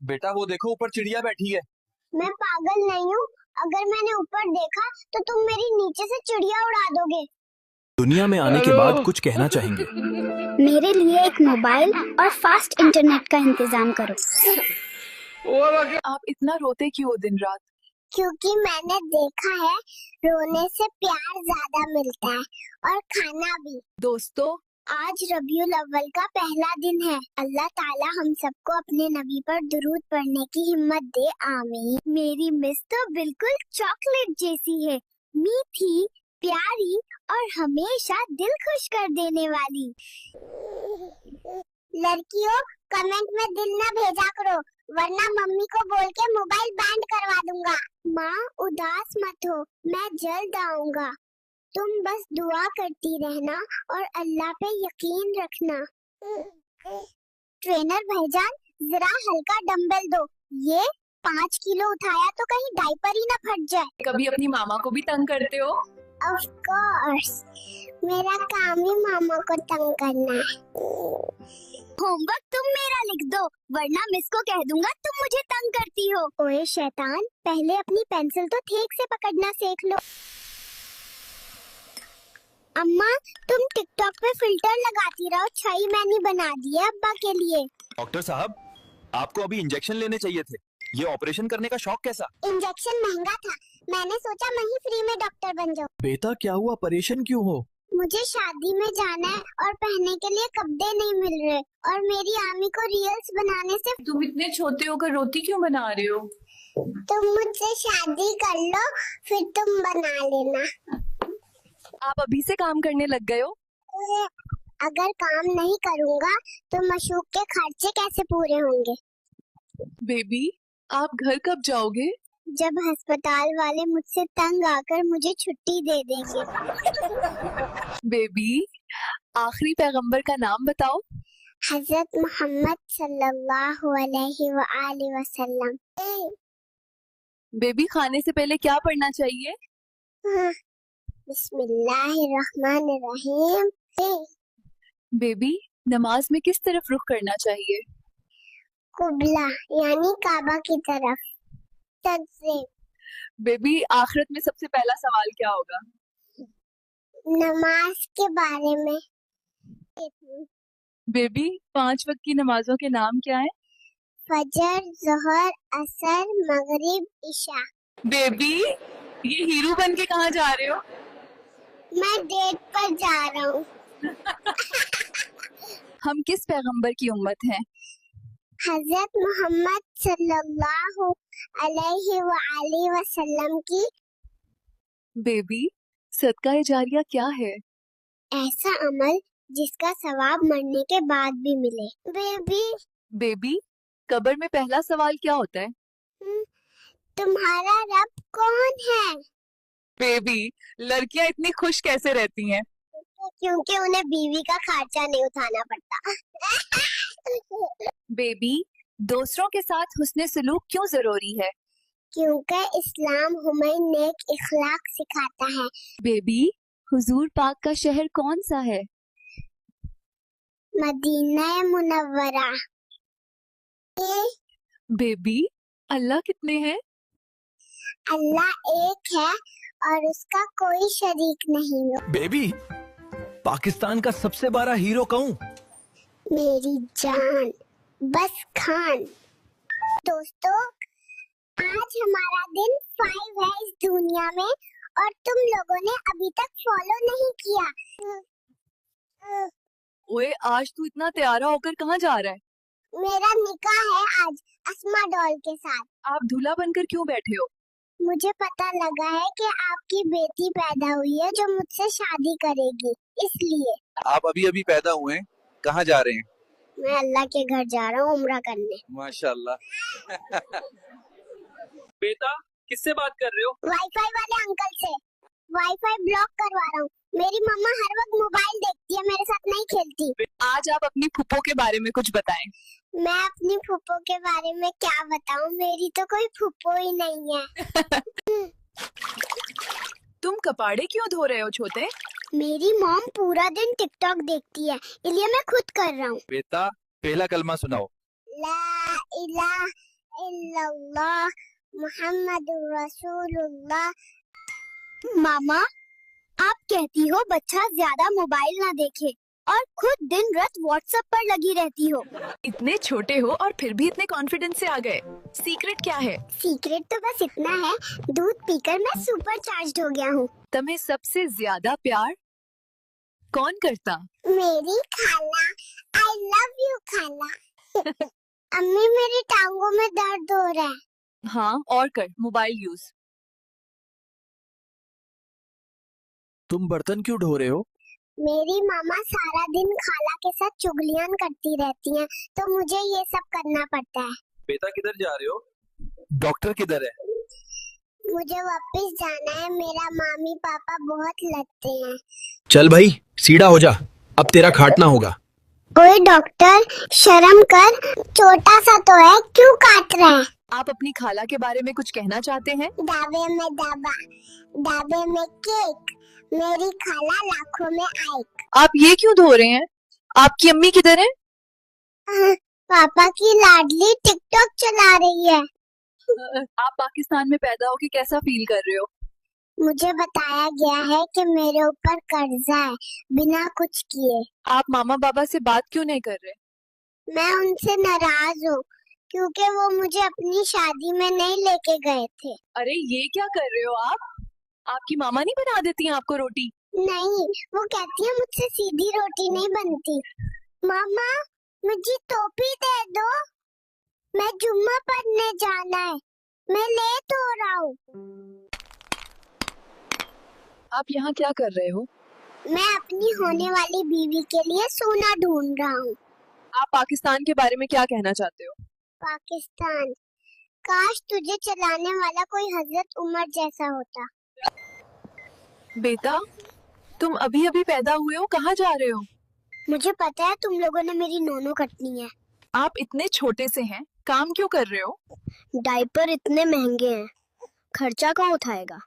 बेटा वो देखो ऊपर चिड़िया बैठी है। मैं पागल नहीं हूँ। अगर मैंने ऊपर देखा तो तुम मेरी नीचे से चिड़िया उड़ा दोगे। दुनिया में आने के बाद कुछ कहना चाहेंगे। मेरे लिए एक मोबाइल और फास्ट इंटरनेट का इंतजाम करो। आप इतना रोते क्यों हो दिन रात? क्योंकि मैंने देखा है रोने से प्यार ज्यादा मिलता है और खाना भी। दोस्तों, आज रबीउल अव्वल का पहला दिन है। अल्लाह ताला हम सबको अपने नबी पर दुरूद पढ़ने की हिम्मत दे, आमीन। मेरी मिस तो बिल्कुल चॉकलेट जैसी है, मीठी, प्यारी और हमेशा दिल खुश कर देने वाली। लड़कियों, कमेंट में दिल न भेजा करो, वरना मम्मी को बोल के मोबाइल बैंड करवा दूंगा। माँ उदास मत हो, मैं जल्द आऊंगा। तुम बस दुआ करती रहना और अल्लाह पे यकीन रखना। ट्रेनर भाईजान, जरा हल्का डंबल दो। ये 5 किलो उठाया तो कहीं डायपर ही न फट जाए। कभी अपनी मामा को भी तंग करते हो? ऑफ कोर्स, मेरा काम ही मामा को तंग करना है। होमवर्क तुम मेरा लिख दो, वरना मिस को कह दूंगा तुम मुझे तंग करती हो। ओए शैतान, पहले अपनी पेंसिल तो ठीक से पकड़ना सीख लो। अम्मा, तुम टिकटॉक पे फिल्टर लगाती रहो, छई मैंने बना दी है अब्बा के लिए। डॉक्टर साहब, आपको अभी इंजेक्शन लेने चाहिए थे। ये ऑपरेशन करने का शौक कैसा? इंजेक्शन महंगा था, मैंने सोचा मैं ही फ्री में डॉक्टर बन जाऊँ। बेटा क्या हुआ, परेशान क्यों हो? मुझे शादी में जाना है और पहनने के लिए कपड़े नहीं मिल रहे, और मेरी आमी को रील्स बनाने से। तुम इतने छोटे होकर रोती क्यों बना रहे हो? तुम मुझसे शादी कर लो, फिर तुम बना लेना। आप अभी से काम करने लग गए हो? अगर काम नहीं करूँगा तो मशूक के खर्चे कैसे पूरे होंगे? बेबी, आप घर कब जाओगे? जब अस्पताल वाले मुझसे तंग आकर मुझे छुट्टी दे देंगे। बेबी, आखिरी पैगंबर का नाम बताओ। हजरत मोहम्मद सल्लल्लाहु अलैहि वसल्लम। बेबी, खाने से पहले क्या पढ़ना चाहिए? बिस्मिल्लाहिर्रहमानिर्रहीम। बेबी, नमाज में किस तरफ रुख करना चाहिए? कुबला यानी काबा की तरफ। बेबी, आखिरत में सबसे पहला सवाल क्या होगा? नमाज के बारे में। बेबी, 5 वक्त की नमाजों के नाम क्या हैं? फजर, ज़ोहर, असर, मगरिब, इशा। बेबी, ये हीरो बन के कहाँ जा रहे हो? मैं डेट पर जा रहा हूँ। हम किस पैगंबर की उम्मत हैं? हजरत मोहम्मद सल्लल्लाहु अलैहि वसल्लम की। बेबी, सदका जारिया क्या है? ऐसा अमल जिसका सवाब मरने के बाद भी मिले। बेबी, कब्र में पहला सवाल क्या होता है? तुम्हारा रब कौन है? बेबी, लड़कियां इतनी खुश कैसे रहती हैं? क्योंकि उन्हें बीवी का खर्चा नहीं उठाना पड़ता। बेबी, दूसरों के साथ हुस्ने सलूक क्यों जरूरी है? क्योंकि इस्लाम हमें नेक इखलाक सिखाता है। बेबी, हुजूर पाक का शहर कौन सा है? Medina Munawwara. बेबी, अल्लाह कितने हैं? अल्लाह एक है और उसका कोई शरीक नहीं हो। बेबी, पाकिस्तान का सबसे बड़ा हीरो कौन? मेरी जान, बस खान। दोस्तों, आज हमारा दिन 5 है इस दुनिया में, और तुम लोगों ने अभी तक फॉलो नहीं किया। ओए, आज तू इतना तैयारा होकर कहाँ जा रहा है? मेरा निकाह है आज अस्मा डॉल के साथ। आप दूल्हा बनकर क्यों बैठे हो? मुझे पता लगा है कि आपकी बेटी पैदा हुई है जो मुझसे शादी करेगी, इसलिए। आप अभी अभी पैदा हुए हैं, कहाँ जा रहे हैं? मैं अल्लाह के घर जा रहा हूँ उम्रा करने। माशाल्लाह। बेटा, किससे बात कर रहे हो? वाईफाई वाले अंकल से। वाईफाई ब्लॉक करवा रहा हूँ। मेरी मम्मा हर वक्त मोबाइल देखती है, मेरे साथ नहीं खेलती। आज आप अपनी फूफो के बारे में कुछ बताएं। मैं अपनी फूफो के बारे में क्या बताऊं, मेरी तो कोई फूफो ही नहीं है। तुम कपाड़े क्यों धो रहे हो छोटे? मेरी मॉम पूरा दिन टिकटॉक देखती है, इसलिए मैं खुद कर रहा हूँ। बेटा, पहला कलमा सुनाओ। ला इलाहा इल्लल्लाह मुहम्मदुर रसूलुल्लाह। मामा, आप कहती हो बच्चा ज्यादा मोबाइल ना देखे और खुद दिन रात व्हाट्सएप पर लगी रहती हो। इतने छोटे हो और फिर भी इतने कॉन्फिडेंस से आ गए। सीक्रेट क्या है? सीक्रेट तो बस इतना है, दूध पीकर मैं सुपर चार्ज्ड हो गया हूँ। तुम्हें सबसे ज्यादा प्यार कौन करता? मेरी खाला। आई लव यू खाला। अम्मी, मेरी टांगों में दर्द हो रहा है। हाँ, और कर मोबाइल यूज। तुम बर्तन क्यों ढो रहे हो? मेरी मामा सारा दिन खाला के साथ चुगलियां करती रहती हैं, तो मुझे ये सब करना पड़ता है। बेटा किधर जा रहे हो? डॉक्टर किधर है? मुझे वापस जाना है, मेरा मामी पापा बहुत लगते हैं। चल भाई सीधा हो जा, अब तेरा खाटना होगा। ओए डॉक्टर, शर्म कर, छोटा सा तो है, क्यों काट रहा है? आप अपनी खाला के बारे में कुछ कहना चाहते हैं? दावे में दावा, दावे में केक, मेरी खाला लाखों में आइक। आप ये क्यों धो रहे हैं? आपकी अम्मी किधर है? पापा की लाडली टिकटॉक चला रही है। आप पाकिस्तान में पैदा होके कैसा फील कर रहे हो? मुझे बताया गया है कि मेरे ऊपर कर्जा है, बिना कुछ किए। आप मामा बाबा से बात क्यों नहीं कर रहे? मैं उनसे नाराज हूँ क्योंकि वो मुझे अपनी शादी में नहीं लेके गए थे। अरे ये क्या कर रहे हो आप? आपकी मामा नहीं बना देती हैं आपको रोटी? नहीं, वो कहती है मुझसे सीधी रोटी नहीं बनती। मामा, मुझे टोपी दे दो, मैं जुम्मा पढ़ने जाना है, मैं लेट हो रहा हूँ। आप यहाँ क्या कर रहे हो? मैं अपनी होने वाली बीवी के लिए सोना ढूंढ रहा हूँ। आप पाकिस्तान के बारे में क्या कहना चाहते हो? पाकिस्तान, काश तुझे चलाने वाला कोई हजरत उमर जैसा होता। बेटा, तुम अभी अभी पैदा हुए हो, कहाँ जा रहे हो? मुझे पता है तुम लोगों ने मेरी नोनो कटनी है। आप इतने छोटे से हैं, काम क्यों कर रहे हो? डायपर इतने महंगे हैं, खर्चा कौन उठाएगा?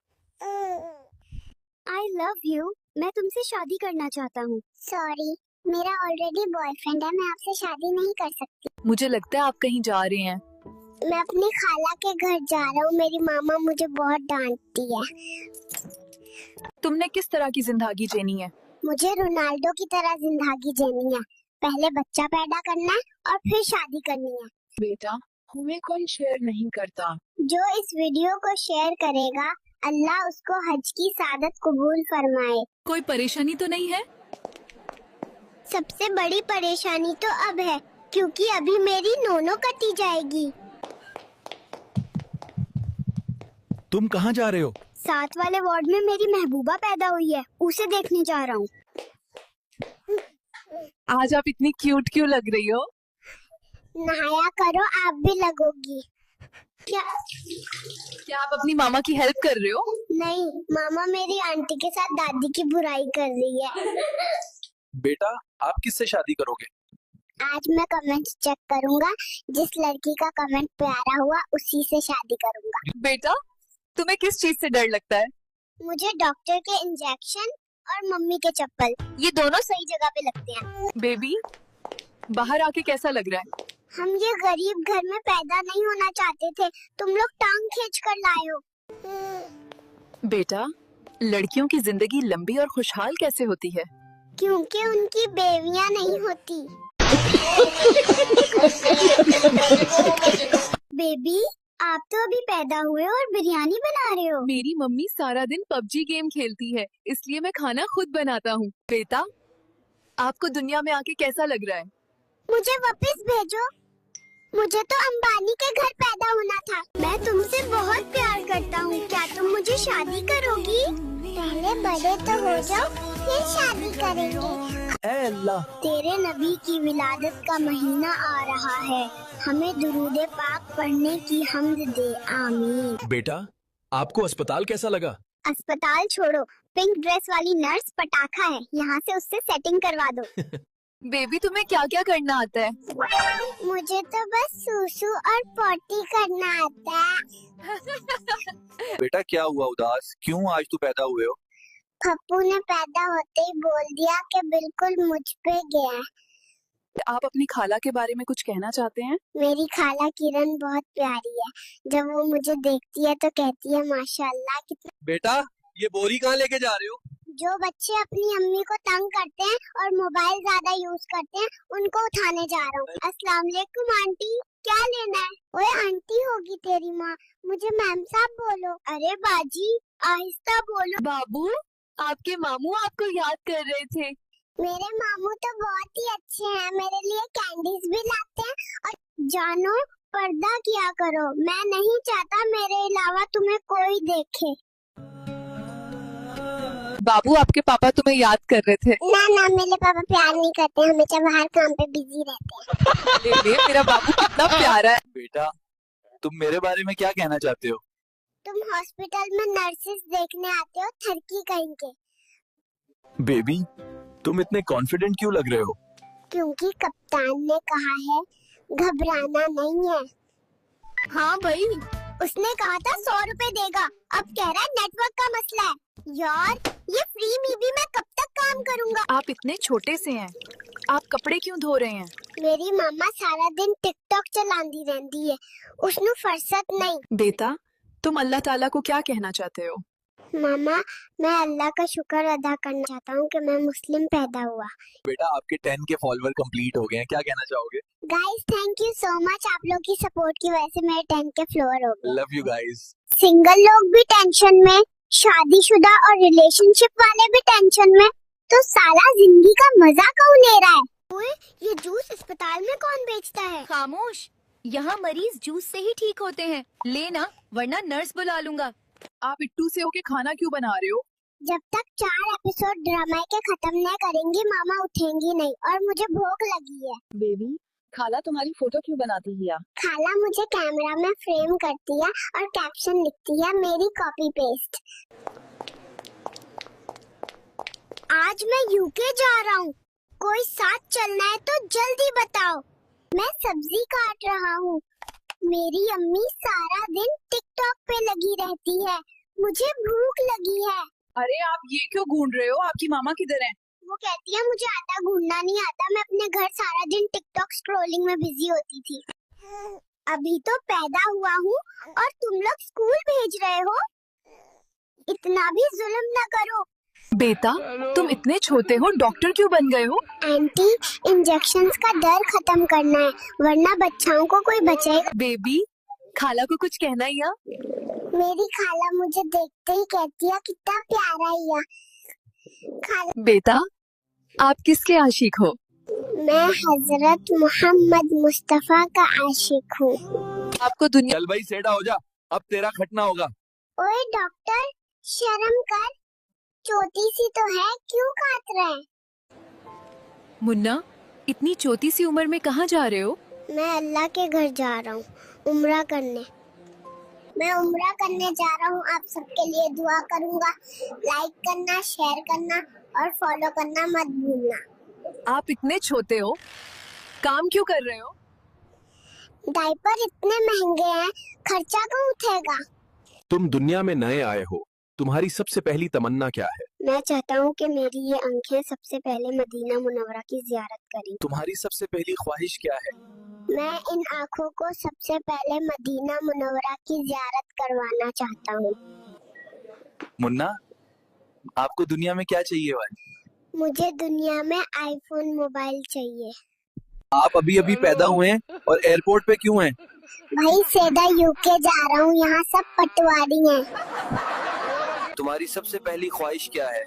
आई लव यू, मैं तुमसे शादी करना चाहता हूँ। सॉरी, मेरा ऑलरेडी बॉयफ्रेंड है, मैं आपसे शादी नहीं कर सकती। मुझे लगता है आप कहीं जा रहे हैं। मैं अपनी खाला के घर जा रहा हूँ, मेरी मामा मुझे बहुत डांटती है। तुमने किस तरह की जिंदगी जीनी है? मुझे रोनाल्डो की तरह जिंदगी जीनी है, पहले बच्चा पैदा करना है और फिर शादी करनी है। बेटा, हमें कोई शेयर नहीं करता। जो इस वीडियो को शेयर करेगा, अल्लाह उसको हज की सादत कबूल फरमाए। कोई परेशानी तो नहीं है? सबसे बड़ी परेशानी तो अब है क्योंकि अभी मेरी नोनो कटी जाएगी। तुम कहाँ जा रहे हो? साथ वाले वार्ड में मेरी महबूबा पैदा हुई है, उसे देखने जा रहा हूँ। आज आप इतनी क्यूट क्यों लग रही हो? नहाया करो, आप भी लगोगी। क्या आप अपनी मामा की हेल्प कर रहे हो? नहीं, मामा मेरी आंटी के साथ दादी की बुराई कर रही है। बेटा आप किससे शादी करोगे? आज मैं कमेंट्स चेक करूंगा, जिस लड़की का कमेंट प्यारा हुआ उसी से शादी करूंगा। बेटा, तुम्हें किस चीज से डर लगता है? मुझे डॉक्टर के इंजेक्शन और मम्मी के चप्पल, ये दोनों सही जगह पे लगते हैं। बेबी, बाहर आके कैसा लग रहा है? हम ये गरीब घर में पैदा नहीं होना चाहते थे, तुम लोग टांग खींच कर लाए हो। बेटा, लड़कियों की जिंदगी लंबी और खुशहाल कैसे होती है? क्योंकि उनकी बेवियां नहीं होती। बेबी, आप तो अभी पैदा हुए और बिरयानी बना रहे हो। मेरी मम्मी सारा दिन पबजी गेम खेलती है, इसलिए मैं खाना खुद बनाता हूँ। बेटा, आपको दुनिया में आके कैसा लग रहा है? मुझे वापस भेजो, मुझे तो अंबानी के घर पैदा होना था। मैं तुमसे बहुत प्यार करता हूँ, क्या तुम मुझे शादी करोगी? पहले बड़े तो हो जाओ, फिर शादी करेंगे। ऐ अल्लाह, तेरे नबी की विलादत का महीना आ रहा है, हमें दुरूद पाक पढ़ने की हम्द दे, आमीन। बेटा आपको अस्पताल कैसा लगा? अस्पताल छोड़ो, पिंक ड्रेस वाली नर्स पटाखा है, यहाँ से उससे सेटिंग करवा दो। बेबी, तुम्हें क्या क्या करना आता है? मुझे तो बस सूसू और पोटी करना आता है। बेटा क्या हुआ उदास, क्यों आज तू पैदा हुए हो? पप्पू ने पैदा होते ही बोल दिया कि बिल्कुल मुझ पे गया है। आप अपनी खाला के बारे में कुछ कहना चाहते हैं? मेरी खाला किरण बहुत प्यारी है। जब वो मुझे देखती है तो कहती है माशाल्लाह कितना। बेटा ये बोरी कहाँ लेके जा रहे हो? जो बच्चे अपनी अम्मी को तंग करते हैं और मोबाइल ज्यादा यूज करते हैं उनको उठाने जा रहा हूँ। अस्सलाम वालेकुम आंटी, क्या लेना है? ओए आंटी होगी तेरी माँ, मुझे मैम साहब बोलो। अरे बाजी आहिस्ता बोलो। बाबू, आपके मामू आपको याद कर रहे थे। मेरे मामू तो बहुत ही अच्छे हैं, मेरे लिए कैंडीज भी लाते हैं। और जानो पर्दा किया करो, मैं नहीं चाहता मेरे अलावा तुम्हें कोई देखे। बाबू, आपके पापा तुम्हें याद कर रहे थे। ना मेरे पापा प्यार नहीं करते, हमेशा बाहर काम पे बिजी रहते हैं। ले मेरा बाबू कितना प्यारा है। बेटा तुम मेरे बारे में क्या कहना चाहते हो? तुम हॉस्पिटल में नर्सेस देखने आते हो, थरकी कहीं के। बेबी तुम इतने कॉन्फिडेंट क्यों लग रहे हो? क्योंकि कप्तान ने कहा है घबराना नहीं है। हाँ भाई, उसने कहा था 100 रुपए देगा, अब कह रहा है नेटवर्क का मसला है। यार ये फ्री में भी मैं कब तक काम करूंगा? आप इतने छोटे से हैं, आप कपड़े क्यों धो रहे हैं? मेरी मामा सारा दिन टिकटॉक चलाती रहती है, उसनु फुर्सत नहीं। बेटा, तुम अल्लाह ताला को क्या कहना चाहते हो? मामा मैं अल्लाह का शुक्र अदा करना चाहता हूँ कि मैं मुस्लिम पैदा हुआ। बेटा आपके 10 के फॉलोवर कंप्लीट हो गए हैं, क्या कहना चाहोगे? Guys thank you so much, आप लोग की सपोर्ट की वजह से मेरे 10 के फ्लोर हो गए। Love you guys. सिंगल लोग भी टेंशन में, शादीशुदा और रिलेशनशिप वाले भी टेंशन में, तो साला जिंदगी का मजा कौन ले रहा है? ओए ये जूस अस्पताल में कौन बेचता है? खामोश, यहाँ मरीज जूस से ही ठीक होते हैं। लेना वरना नर्स बुला लूंगा। आप इट्टू से होके खाना क्यों बना रहे हो? जब तक 4 एपिसोड ड्रामा के खत्म न करेंगी मामा उठेंगी नहीं, और मुझे भूख लगी है। बेबी, खाला तुम्हारी फोटो क्यों बनाती है? खाला मुझे कैमरा में फ्रेम करती है और कैप्शन लिखती है मेरी कॉपी पेस्ट। आज मैं यूके जा रहा हूँ, कोई साथ चलना है तो जल्दी बताओ। मैं सब्जी काट रहा हूँ। मेरी अम्मी सारा दिन टिकटॉक पे लगी रहती है, मुझे भूख लगी है। अरे आप ये क्यों ढूंढ रहे हो? आपकी मामा किधर है? वो कहती है मुझे आटा गूंदना नहीं आता, मैं अपने घर सारा दिन टिकटॉक स्क्रॉलिंग में बिजी होती थी। अभी तो पैदा हुआ हूँ और तुम लोग स्कूल भेज रहे हो, इतना भी जुल्म न करो। बेटा, तुम इतने छोटे हो, डॉक्टर क्यों बन गए हो? आंटी इंजेक्शंस का डर खत्म करना है, वरना बच्चों को कोई बचाएगा। बेबी, खाला को कुछ कहना ही है? मेरी खाला मुझे देखते ही कहती है कितना प्यारा है खाला। बेटा, आप किसके आशिक हो? मैं हजरत मोहम्मद मुस्तफा का आशिक हूँ। आपको दुनिया। चल भाई सेटा हो जा, अब तेरा खटना होगा। ओए डॉक्टर शर्म कर, छोटी सी तो है, क्यों काट रहे हैं? मुन्ना, इतनी छोटी सी उम्र में कहाँ जा रहे हो? मैं अल्लाह के घर जा रहा हूँ उम्रा करने। मैं उम्रा करने जा रहा हूँ, आप सबके लिए दुआ करूँगा। लाइक करना, शेयर करना और फॉलो करना मत भूलना। आप इतने छोटे हो, काम क्यों कर रहे हो? डायपर इतने महंगे हैं, खर्चा कौन उठेगा? तुम दुनिया में नए आए हो, तुम्हारी सबसे पहली तमन्ना क्या है? मैं चाहता हूँ कि मेरी ये आंखें सबसे पहले मदीना मुनव्वरा की जियारत करें। तुम्हारी सबसे पहली ख्वाहिश क्या है? मैं इन आँखों को सबसे पहले मदीना मुनव्वरा की जियारत करवाना चाहता हूँ। मुन्ना आपको दुनिया में क्या चाहिए भाई? मुझे दुनिया में आईफोन मोबाइल चाहिए। आप अभी अभी पैदा हुए हैं और एयरपोर्ट पे क्यों हैं? भाई सीधा यूके जा रहा हूँ, यहाँ सब पटवारी हैं। तुम्हारी सबसे पहली ख्वाहिश क्या है?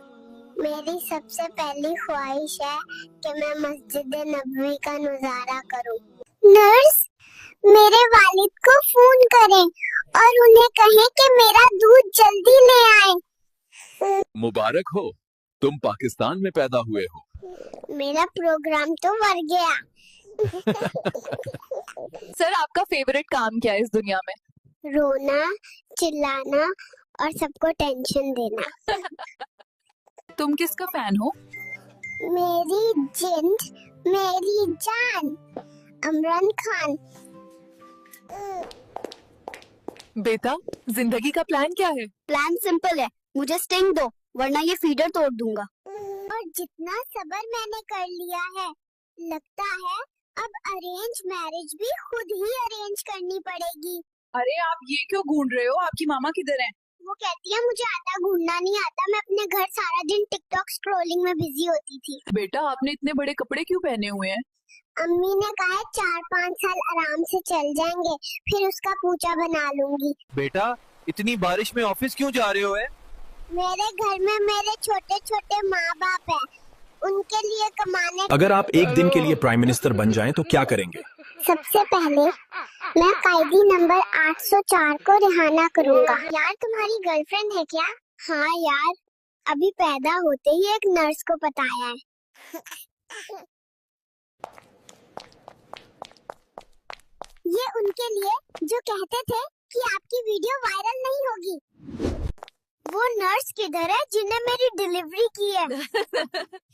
मेरी सबसे पहली ख्वाहिश है कि मैं मस्जिद नबवी का नजारा करूँ। नर्स मेरे वालिद को फोन करें और उन्हें कहें कि मेरा दूध जल्दी ले आए। मुबारक हो, तुम पाकिस्तान में पैदा हुए हो। मेरा प्रोग्राम तो मर गया। सर, आपका फेवरेट काम क्या है इस दुनिया में? रोना, चिल्लाना और सबको टेंशन देना। तुम किसका फैन हो? मेरी जिंद, मेरी जान, इमरान खान। बेटा, जिंदगी का प्लान क्या है? प्लान सिंपल है, मुझे स्टिंग दो वरना ये फीडर तोड़ दूंगा। और जितना सब्र मैंने कर लिया है, लगता है अब अरेंज मैरिज भी खुद ही अरेंज करनी पड़ेगी। अरे आप ये क्यों ढूंढ रहे हो? आपकी मामा किधर है? वो कहती है मुझे आटा गूंदना नहीं आता, मैं अपने घर सारा दिन टिकटॉक स्क्रॉलिंग में बिजी होती थी। बेटा आपने इतने बड़े कपड़े क्यों पहने हुए हैं? अम्मी ने कहा है 4-5 साल आराम से चल जाएंगे, फिर उसका पूजा बना लूंगी। बेटा इतनी बारिश में ऑफिस क्यों जा रहे हो? है मेरे घर में मेरे छोटे छोटे माँ बाप है, उनके लिए कमाने। अगर आप एक दिन के लिए प्राइम मिनिस्टर बन जाएं तो क्या करेंगे? सबसे पहले मैं कैदी नंबर 804 को रिहाना करूंगा। यार तुम्हारी गर्लफ्रेंड है क्या? हाँ यार, अभी पैदा होते ही एक नर्स को बताया है। ये उनके लिए जो कहते थे कि आपकी वीडियो वायरल नहीं होगी। वो नर्स किधर है जिन्हें मेरी डिलीवरी की है?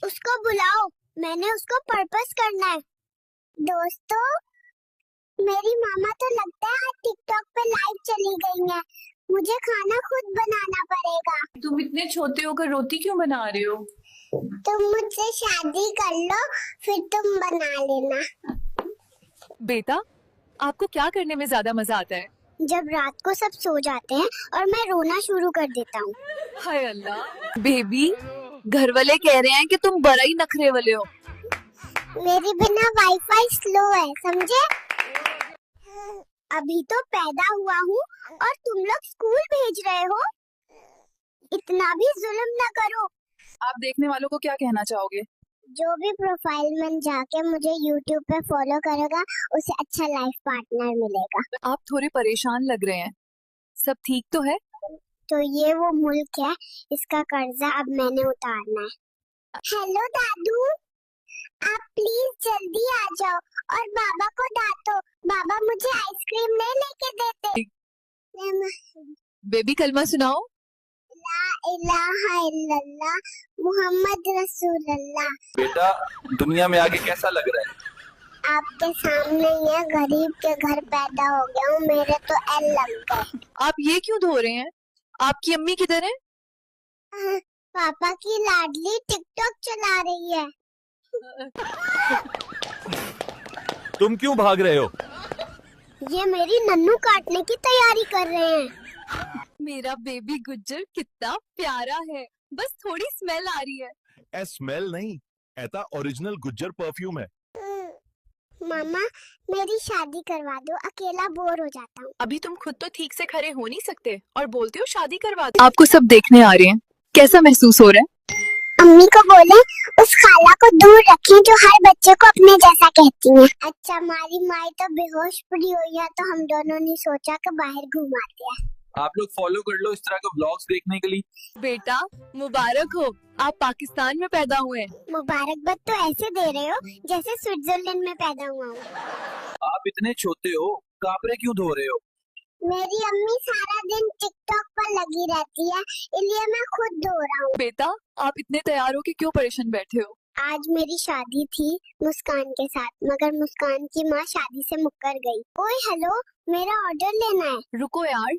उसको बुलाओ, मैंने उसको पर्पस करना है। दोस्तों, मेरी मामा तो लगता है आज टिकटॉक पे लाइव चली गई है। मुझे खाना खुद बनाना पड़ेगा। तुम इतने छोटे होकर रोटी क्यों बना रहे हो? तुम मुझसे शादी कर लो, फिर तुम बना लेना। बेटा आपको क्या करने में ज्यादा मजा आता है? जब रात को सब सो जाते हैं और मैं रोना शुरू कर देता हूँ। हाय अल्लाह। बेबी घर वाले कह रहे हैं कि तुम बड़ा ही नखरे वाले हो। मेरी बिना वाईफाई स्लो है, समझे? अभी तो पैदा हुआ हूँ और तुम लोग स्कूल भेज रहे हो। इतना भी जुल्म न करो। आप देखने वालों को क्या कहना चाहोगे? जो भी प्रोफाइल में जाके मुझे YouTube पे फॉलो करेगा उसे अच्छा लाइफ पार्टनर मिलेगा। आप थोड़े परेशान लग रहे हैं, सब ठीक तो है? तो ये वो मुल्क है, इसका कर्जा अब मैंने उतारना है। हेलो दादू, आप प्लीज जल्दी आ जाओ और बाबा को डांटो। बाबा मुझे आइसक्रीम नहीं लेके देते। बेबी कलमा सुनाओ। ला इलाहा इल्लल्लाह मुहम्मद रसूलुल्लाह। बेटा दुनिया में आगे कैसा लग रहा है? आपके सामने ये गरीब के घर पैदा हो गया हूँ, मेरे तो एल लग गए। आप ये क्यों धो रहे हैं? आपकी अम्मी किधर है? पापा की लाडली टिकटॉक चला रही है। तुम क्यों भाग रहे हो? ये मेरी नन्नू काटने की तैयारी कर रहे हैं। मेरा बेबी गुज्जर कितना प्यारा है, बस थोड़ी स्मेल आ रही है। ए स्मेल नहीं, ऐसा ओरिजिनल गुज्जर परफ्यूम है। मामा मेरी शादी करवा दो, अकेला बोर हो जाता हूँ। अभी तुम खुद तो ठीक से खड़े हो नहीं सकते और बोलते हो शादी करवा दो। आपको सब देखने आ रहे हैं, कैसा महसूस हो रहा है? अम्मी को बोले उस खाला को दूर रखें जो हर बच्चे को अपने जैसा कहती है। अच्छा, हमारी माई तो बेहोश पड़ी हुई है, तो हम दोनों ने सोचा कि बाहर घुमाते हैं। आप लोग फॉलो कर लो इस तरह के व्लॉग्स देखने के लिए। बेटा मुबारक हो, आप पाकिस्तान में पैदा हुए हैं। मुबारकबाद तो ऐसे दे रहे हो जैसे स्विट्जरलैंड में पैदा हुआ हूँ। आप इतने छोटे हो, कपड़े क्यों धो रहे हो? मेरी अम्मी सारा दिन टिकटॉक पर लगी रहती है, इसलिए मैं खुद धो रहा हूँ। बेटा आप इतने तैयार हो के क्यों परेशान बैठे हो? आज मेरी शादी थी मुस्कान के साथ, मगर मुस्कान की माँ शादी से मुक्कर गई। ओए हेलो, मेरा ऑर्डर लेना है। रुको यार,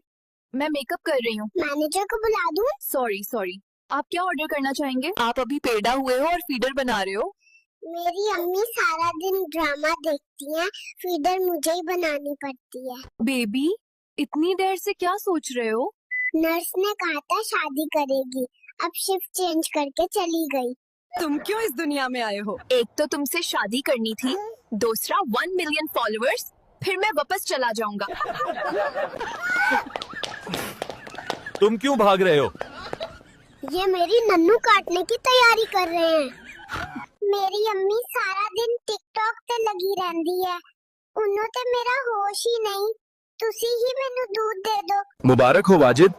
मैं मेकअप कर रही हूँ। मैनेजर को बुला दूँ? सॉरी, आप क्या ऑर्डर करना चाहेंगे? आप अभी पैदा हुए हो और फीडर बना रहे हो। मेरी अम्मी सारा दिन ड्रामा देखती हैं, फीडर मुझे ही बनानी पड़ती है। बेबी इतनी देर से क्या सोच रहे हो? नर्स ने कहा था शादी करेगी, अब शिफ्ट चेंज करके चली गई। तुम क्यों इस दुनिया में आए हो? एक तो तुमसे शादी करनी थी, दूसरा 1 मिलियन फॉलोअर्स, फिर मैं वापस चला जाऊंगा। तुम क्यों भाग रहे हो? ये मेरी नन्नू काटने की तैयारी कर रहे हैं। मेरी अम्मी सारा दिन टिकटॉक पे लगी रहती है, उन्होंने तो मेरा होश ही नहीं। तुसी ही मैनू दूध दे दो। मुबारक हो वाजिद,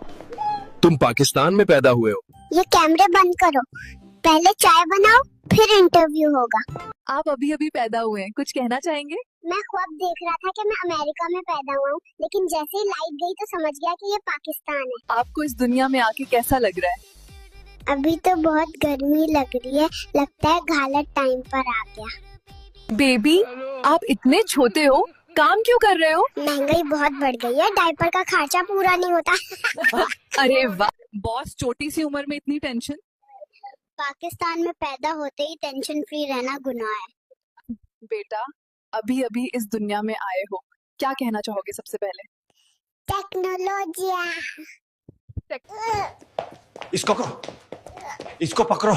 तुम पाकिस्तान में पैदा हुए हो। ये कैमरे बंद करो, पहले चाय बनाओ फिर इंटरव्यू होगा। आप अभी अभी पैदा हुए हैं, कुछ कहना चाहेंगे? मैं ख्वाब देख रहा था कि मैं अमेरिका में पैदा हुआ हूँ, लेकिन जैसे ही लाइट गई तो समझ गया कि ये पाकिस्तान है। आपको इस दुनिया में आके कैसा लग रहा है? अभी तो बहुत गर्मी लग रही है, लगता है घालत टाइम पर आ गया। बेबी आप इतने छोटे हो, काम क्यों कर रहे हो? महंगाई बहुत बढ़ गई है, डायपर का खर्चा पूरा नहीं होता। अरे वाह, बॉस छोटी सी उम्र में इतनी टेंशन। पाकिस्तान में पैदा होते ही टेंशन फ्री रहना गुनाह है। बेटा, अभी अभी इस दुनिया में आए हो, क्या कहना चाहोगे सबसे पहले? टेक्नोलॉजी। इसको पकड़ो।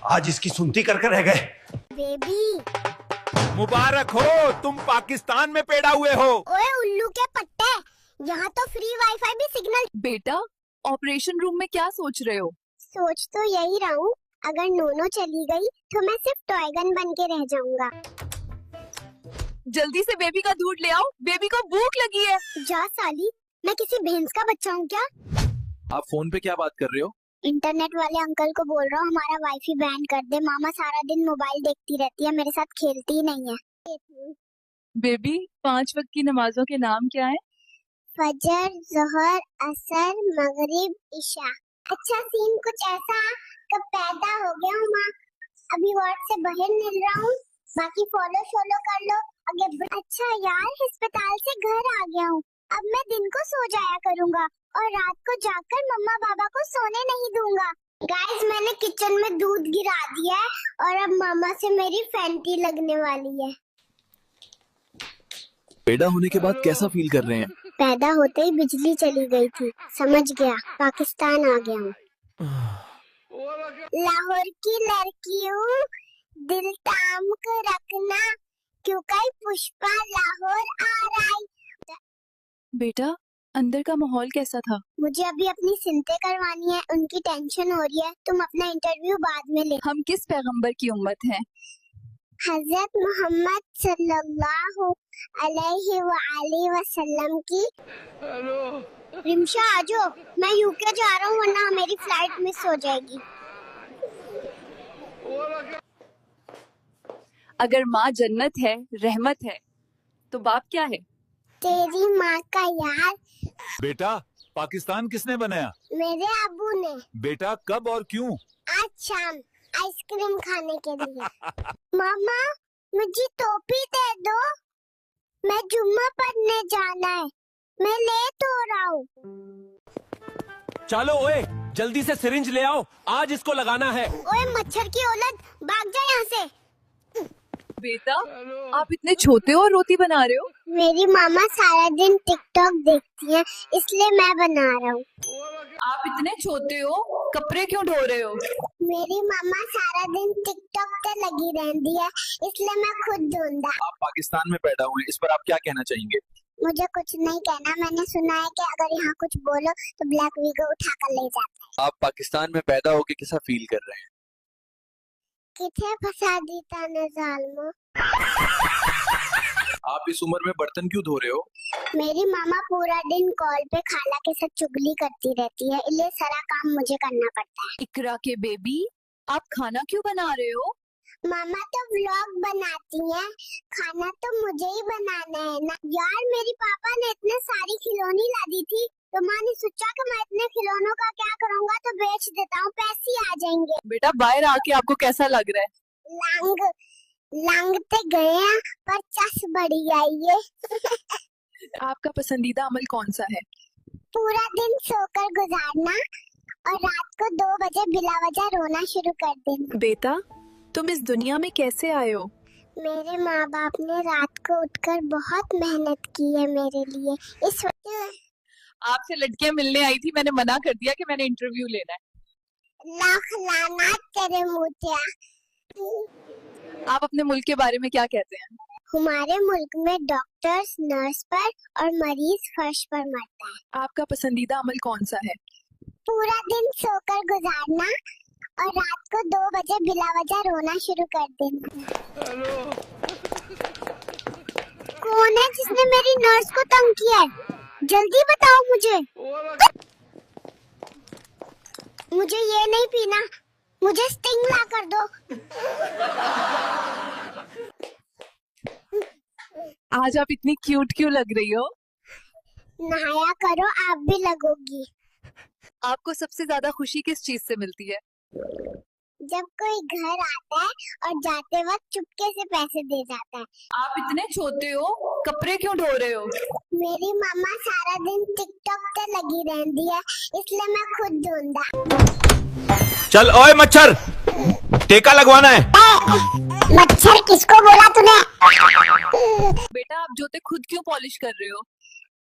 आज इसकी सुनती करके रह गए। बेबी। मुबारक हो, तुम पाकिस्तान में पैदा हुए हो। ओए उल्लू के पट्टे, यहाँ तो फ्री वाईफाई भी सिग्नल। बेटा, ऑपरेशन रूम में क्या सोच रहे हो? सोच तो यही रहा हूँ, अगर नोनो चली गई तो मैं सिर्फ टॉय गन बन के रह जाऊंगा। जल्दी से बेबी का दूध ले आओ, बेबी को भूख लगी है। जा साली, मैं किसी भैंस का बच्चा हूँ क्या? आप फोन पे क्या बात कर रहे हो? इंटरनेट वाले अंकल को बोल रहा हूँ हमारा वाईफाई बैन कर दे, मामा सारा दिन मोबाइल देखती रहती है, मेरे साथ खेलती ही नहीं है। बेबी, 5 वक्त की नमाजों के नाम क्या है? फजर, जोहर, असर, मगरिब, इशा। अच्छा सीन कुछ ऐसा, कब पैदा हो गया हूँ माँ, अभी वार्ड से बाहर निकल रहा हूँ, बाकी फॉलो कर लो आगे। अच्छा यार, अस्पताल से घर आ गया हूँ, अब मैं दिन को सो जाया करूँगा और रात को जाकर मम्मा पापा को सोने नहीं दूंगा। गाइस, मैंने किचन में दूध गिरा दिया है और अब मामा से मेरी फैंटी लगने वाली है। पैदा होने के बाद कैसा फील कर रहे हैं? पैदा होते ही बिजली चली गई थी, समझ गया, पाकिस्तान आ गया हूँ। लाहौर की लड़की हूँ, दिल थाम कर रखना, क्योंकि पुष्पा लाहौर आ रही। बेटा, अंदर का माहौल कैसा था? मुझे अभी अपनी सिनते करवानी है, उनकी टेंशन हो रही है, तुम अपना इंटरव्यू बाद में ले। हम किस पैगंबर की उम्मत हैं? हजरत मोहम्मद सल्लल्लाहु अलैहि वसल्लम की। रिमशा आ जाओ, मैं यूके जा रहा हूँ वरना मेरी फ्लाइट मिस हो जाएगी। अगर माँ जन्नत है, रहमत है, तो बाप क्या है? तेरी माँ का यार। बेटा, पाकिस्तान किसने बनाया? मेरे अबू ने। बेटा, कब और क्यों? आज शाम आइसक्रीम खाने के लिए। मामा, मुझे टोपी दे दो, मैं जुम्मा पढ़ने जाना है, मैं लेट हो रहा हूँ। चलो ओए, जल्दी से सिरिंज ले आओ, आज इसको लगाना है। ओए मच्छर की औलाद, भाग जा यहाँ से। बेटा, आप इतने छोटे हो और रोटी बना रहे हो? मेरी मामा सारा दिन टिकटॉक देखती है, इसलिए मैं बना रहा हूँ। आप इतने छोटे हो, कपड़े क्यों धो रहे हो? मेरी मामा सारा दिन टिकटॉक पे लगी रहती है, इसलिए मैं खुद ढूंढा। आप पाकिस्तान में पैदा हुए, इस पर आप क्या कहना चाहेंगे? मुझे कुछ नहीं कहना, मैंने सुना है कि अगर यहाँ कुछ बोलो तो ब्लैक वीगो उठा कर ले जाता है। आप पाकिस्तान में पैदा होके कैसा फील कर रहे हैं? किथे फंसा दी ताने जालमो। आप इस उम्र में बर्तन क्यों धो रहे हो? मेरी मामा पूरा दिन कॉल पे खाला के साथ चुगली करती रहती है, इसलिए सारा काम मुझे करना पड़ता है। इकरा के बेबी, आप खाना क्यों बना रहे हो? मामा तो व्लॉग बनाती हैं, खाना तो मुझे ही बनाना है ना। यार, मेरी पापा ने इतने सारी खिलौनी ला दी थी, तो माँ ने सोचा कि मैं इतने खिलौनों का क्या करूँगा, तो बेच देता हूँ, पैसे आ जाएंगे। बेटा, बाहर आके आपको कैसा लग रहा है? लांगते गए हैं, पर चस बढ़ी आई है। आपका पसंदीदा अमल कौन सा है? पूरा दिन सोकर गुजारना और रात को 2 बजे बिला वजह रोना शुरू कर देना। बेटा, तुम इस दुनिया में कैसे आए हो? मेरे माँ बाप ने रात को उठकर बहुत मेहनत की है मेरे लिए। इस वजह आपसे लड़कियां मिलने आई थी, मैंने मना कर दिया कि मैंने इंटरव्यू लेना है। लाख लानत तेरे मुतिया। आप अपने मुल्क के बारे में क्या कहते हैं? हमारे मुल्क में डॉक्टर्स नर्स पर और मरीज फर्श पर मरता है। आपका पसंदीदा अमल कौन सा है? पूरा दिन सोकर गुजारना और रात को 2 बजे बिला वजह रोना शुरू कर देना। कौन है जिसने मेरी नर्स को तंग किया है? जल्दी बताओ मुझे। मुझे ये नहीं पीना, मुझे स्टिंग ला कर दो। आज आप इतनी क्यूट क्यों लग रही हो? नहाया करो, आप भी लगोगी। आपको सबसे ज्यादा खुशी किस चीज से मिलती है? जब कोई घर आता है और जाते वक्त चुपके से पैसे दे जाता है। आप इतने छोटे हो, कपड़े क्यों धो रहे हो? मेरी मामा सारा दिन टिकटॉक पे लगी रहती है, इसलिए मैं खुद ढूंढा। चल ओए मच्छर, टेका लगवाना है। मच्छर किसको बोला तूने? बेटा आप जूते खुद क्यों पॉलिश कर रहे हो?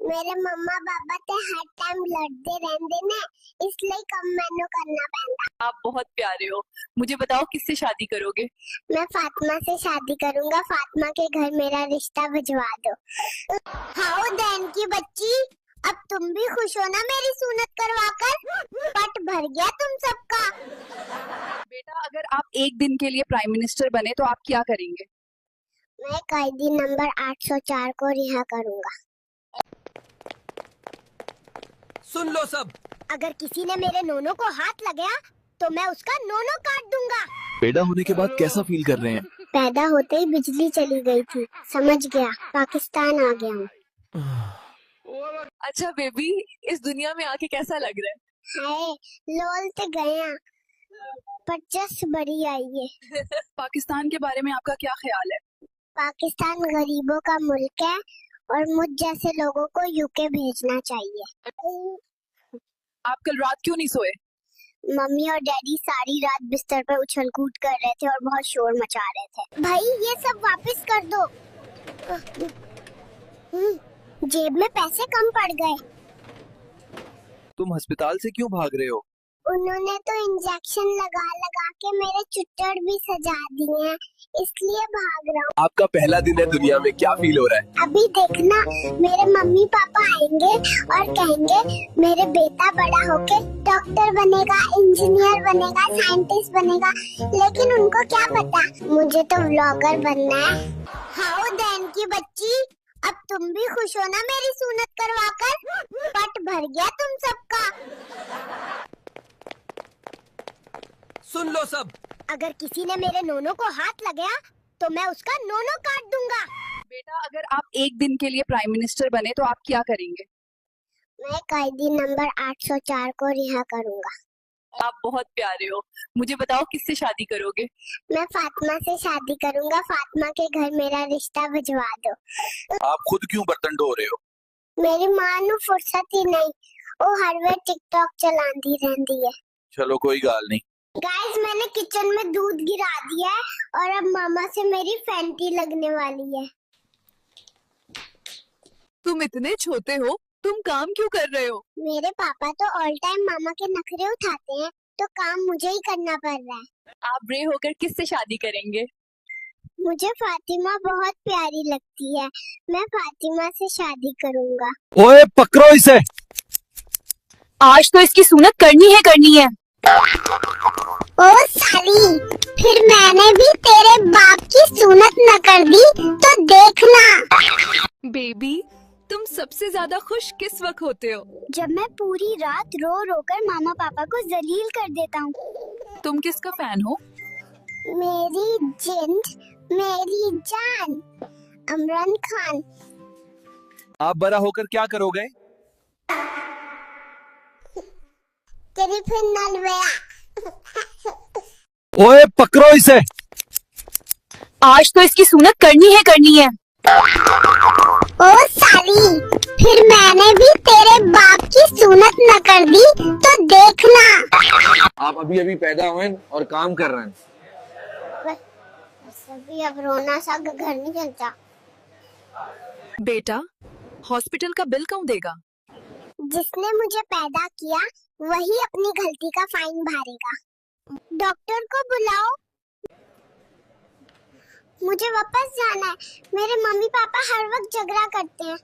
मेरे मम्मा पापा ते हर टाइम लड़ते रहते ने, इसलिए कम मैनू करना पैंदा। आप बहुत प्यारे हो। मुझे बताओ किससे शादी करोगे? मैं फातिमा से शादी करूंगा। फातिमा के घर मेरा रिश्ता भिजवा दो। हाउ देन की बच्ची, अब तुम भी खुश हो ना मेरी सुन्नत करवाकर? पट भर गया तुम सबका। बेटा अगर आप एक दिन के लिए प्राइम मिनिस्टर बने तो आप क्या करेंगे? मैं कैदी नंबर 804 को रिहा करूंगा। सुन लो सब, अगर किसी ने मेरे नोनो को हाथ लगाया तो मैं उसका नोनो काट दूंगा। पैदा होने के बाद कैसा फील कर रहे हैं? पैदा होते ही बिजली चली गई थी, समझ गया, पाकिस्तान आ गया हूँ। अच्छा बेबी, इस दुनिया में आके कैसा लग रहा है? हाय लोल ते गया, पर जस्ट बड़ी आई है। पाकिस्तान के बारे में आपका क्या ख्याल है? पाकिस्तान गरीबों का मुल्क है और मुझ जैसे लोगों को यूके भेजना चाहिए। आप कल रात क्यों नहीं सोए? मम्मी और डैडी सारी रात बिस्तर पर उछल कूद कर रहे थे और बहुत शोर मचा रहे थे। भाई ये सब वापस कर दो। जेब में पैसे कम पड़ गए। तुम अस्पताल से क्यों भाग रहे हो? उन्होंने तो इंजेक्शन लगा लगा के मेरे चुट्टड़ भी सजा दिए हैं, इसलिए भाग रहा हूँ। आपका पहला दिन है दुनिया में, क्या फील हो रहा है? अभी देखना, मेरे मम्मी पापा आएंगे और कहेंगे मेरे बेटा बड़ा होके डॉक्टर बनेगा, इंजीनियर बनेगा, साइंटिस्ट बनेगा, लेकिन उनको क्या पता मुझे तो व्लॉगर बनना है। हाउ देन की बच्ची, अब तुम भी खुश हो ना मेरी सुन्नत करवाकर? पट भर गया तुम सबका। सुन लो सब, अगर किसी ने मेरे नोनो को हाथ लगाया तो मैं उसका नोनो काट दूंगा। बेटा अगर आप एक दिन के लिए प्राइम मिनिस्टर बने तो आप क्या करेंगे? मैं कैदी नंबर 804 को रिहा करूंगा। आप बहुत प्यारे हो। मुझे बताओ किससे शादी करोगे? मैं फातिमा से शादी करूंगा। फातिमा के घर मेरा रिश्ता भिजवा दो। आप खुद क्यों बर्तन ढो रहे हो? मेरी मां नु फुर्सत ही नहीं, वो हर वे टिकटॉक चलाती रहती है। चलो कोई गाल नहीं। गाइस मैंने किचन में दूध गिरा दिया है और अब मामा से मेरी फैंटी लगने वाली है। तुम इतने छोटे हो, तुम काम क्यों कर रहे हो? मेरे पापा तो ऑल टाइम मामा के नखरे उठाते हैं, तो काम मुझे ही करना पड़ रहा है। आप बड़े होकर किससे शादी करेंगे? मुझे फातिमा बहुत प्यारी लगती है, मैं फातिमा से शादी करूंगा। ओए पकड़ो इसे। आज तो इसकी सुन्नत करनी है। ओ साली, फिर मैंने भी तेरे बाप की सुन्नत न कर दी तो देखना। बेबी तुम सबसे ज्यादा खुश किस वक्त होते हो? जब मैं पूरी रात रो रो कर मामा पापा को जलील कर देता हूँ। तुम किसका फैन हो? मेरी जिंद, मेरी जान, इमरान खान। आप बड़ा होकर क्या करोगे? तेरी फिर नलवया। ओए पकड़ो इसे। आज तो इसकी सुन्नत करनी है। ओ साली, फिर मैंने भी तेरे बाप की सुन्नत न कर दी तो देखना। आप अभी अभी पैदा हुए और काम कर रहे हैं। सभी अब रोना सा घर नहीं चलता। बेटा हॉस्पिटल का बिल कौन देगा? जिसने मुझे पैदा किया वही अपनी गलती का फाइन भरेगा। डॉक्टर को बुलाओ, मुझे वापस जाना है। मेरे मम्मी पापा हर वक्त झगड़ा करते हैं।